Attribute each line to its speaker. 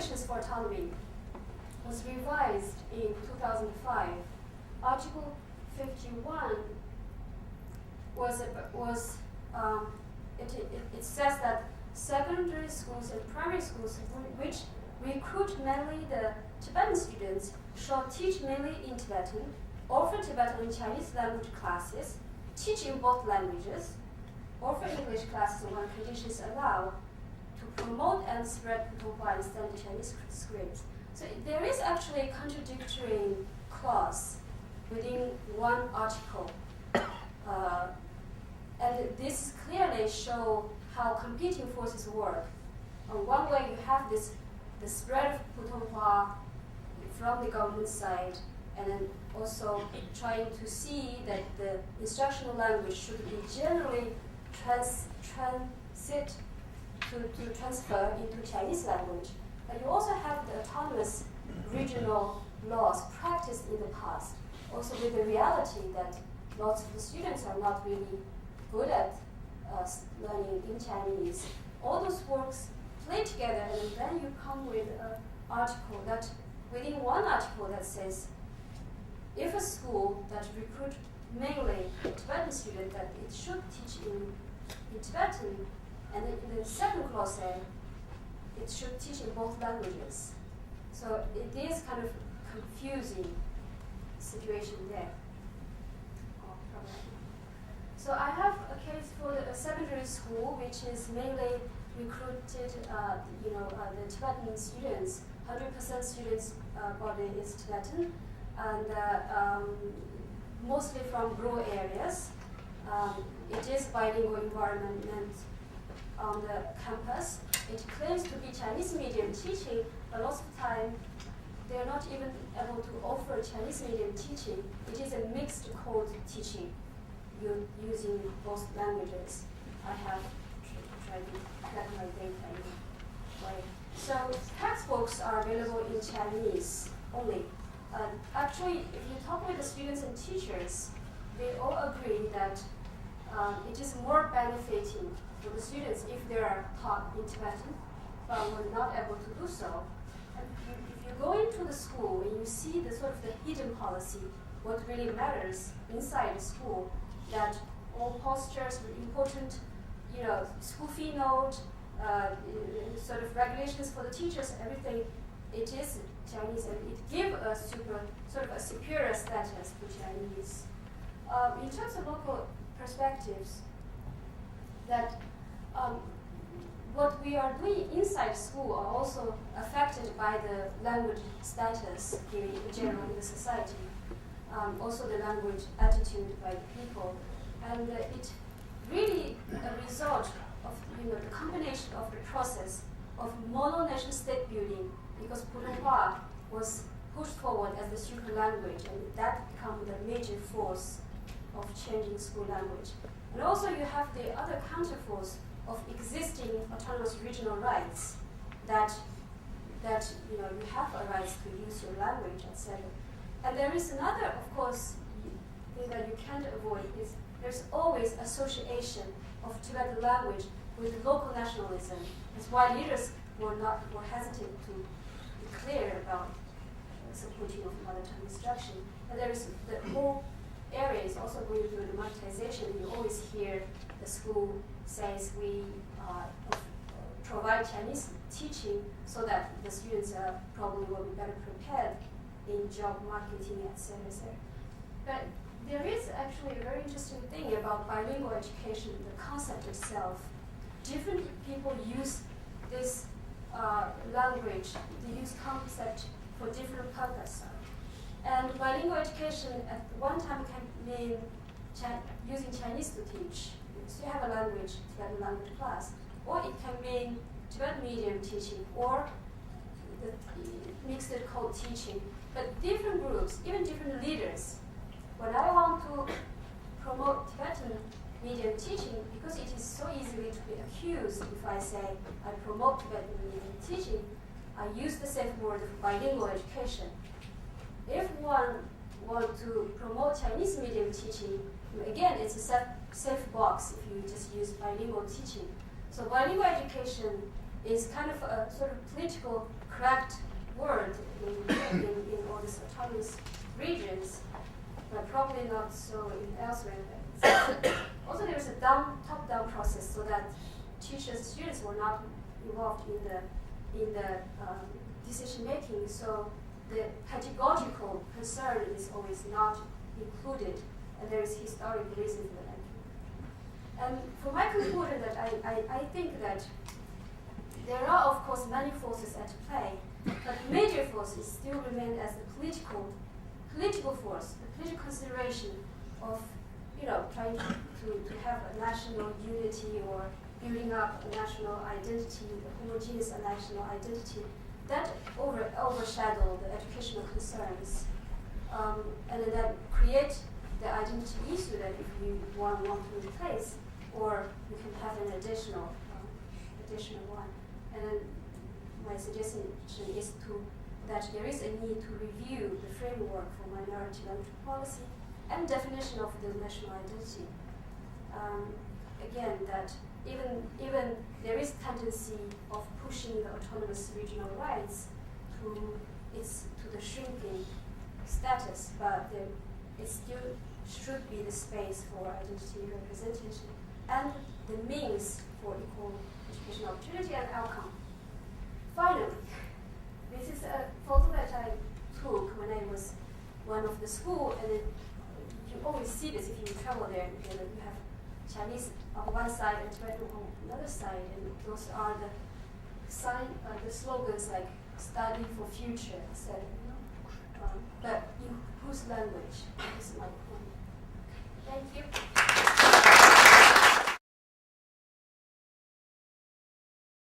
Speaker 1: Conditions for Autonomy was revised in 2005. Article 51 it says that secondary schools and primary schools which recruit mainly the Tibetan students shall teach mainly in Tibetan, offer Tibetan and Chinese language classes, teach in both languages, offer English classes when conditions allow, to promote and spread Putonghua and standard Chinese scripts. So there is actually a contradictory clause within one article. And this clearly shows how competing forces work. On one way, you have the spread of Putonghua from the government side, and then also trying to see that the instructional language should be generally transfer into Chinese language. But you also have the autonomous regional laws practiced in the past, also with the reality that lots of the students are not really good at learning in Chinese. All those works play together, and then you come with an article that, within one article that says, if a school that recruit mainly Tibetan students, that it should teach in Tibetan, and then in the second clause say it should teach in both languages. So it is kind of confusing situation there. So I have a case for the secondary school, which is mainly recruited, the Tibetan students. 100% students body is Tibetan, and mostly from rural areas. It is bilingual environment on the campus. It claims to be Chinese medium teaching, but lots of time they are not even able to offer Chinese medium teaching. It is a mixed code teaching, using both languages. I have tried to collect my data in a way. So textbooks are available in Chinese only. Actually, if you talk with the students and teachers, they all agree that it is more benefiting for the students if they are taught in Tibetan, but we're not able to do so. And if you go into the school and you see the sort of the hidden policy, what really matters inside the school, that all postures are important, school fee note, sort of regulations for the teachers, everything, it is Chinese, and it gives a sort of a superior status to Chinese. In terms of local perspectives, that what we are doing inside school are also affected by the language status in general in the society, also the language attitude by the people, and it really a result of the combination of the process of mono-nation state building, because Putonghua was pushed forward as the super language, and that became the major force of changing school language. And also you have the other counterforce of existing autonomous regional rights that you have a right to use your language, etc. And there is another, of course, thing that you can't avoid is there's always association of Tibetan language with local nationalism. That's why leaders were hesitant to declare about supporting of mother tongue instruction. And there is the whole area is also going through the monetization. You always hear the school says we provide Chinese teaching so that the students probably will be better prepared in job marketing, etc., etc. But there is actually a very interesting thing about bilingual education, the concept itself. Different people use this language, they use concept for different purposes. And bilingual education at one time can mean using Chinese to teach. So you have a language, Tibetan language class. Or it can mean Tibetan medium teaching or the mixed code teaching. But different groups, even different leaders, when I want to promote Tibetan medium teaching, because it is so easily to be accused if I say I promote Tibetan medium teaching, I use the safe word of bilingual education. If one wants to promote Chinese medium teaching, again, it's a safe box if you just use bilingual teaching. So bilingual education is kind of a sort of political correct word in all these autonomous regions, but probably not so in elsewhere. Also, there is a top-down process so that teachers and students were not involved in the decision making. So the pedagogical concern is always not included, and there is historic reason for that. And for my conclusion, that I think that there are, of course, many forces at play, but the major forces still remain as the political force, the political consideration of, trying to have a national unity or building up a national identity, a homogeneous national identity, that overshadow the educational concerns, and then create the identity issue that if you want to replace, or you can have an additional one. And then my suggestion is that there is a need to review the framework for minority language policy and definition of the national identity. Again, that even there is tendency of pushing the autonomous regional rights to the shrinking status, but it still should be the space for identity representation and the means for equal educational opportunity and outcome. Finally, this is a photo that I took when I was one of the school, and you always see this if you travel there. You have Chinese on one side and Tibetan on another side, and those are the slogans like "Study for Future," etc. But in whose language? This is my point. Thank you.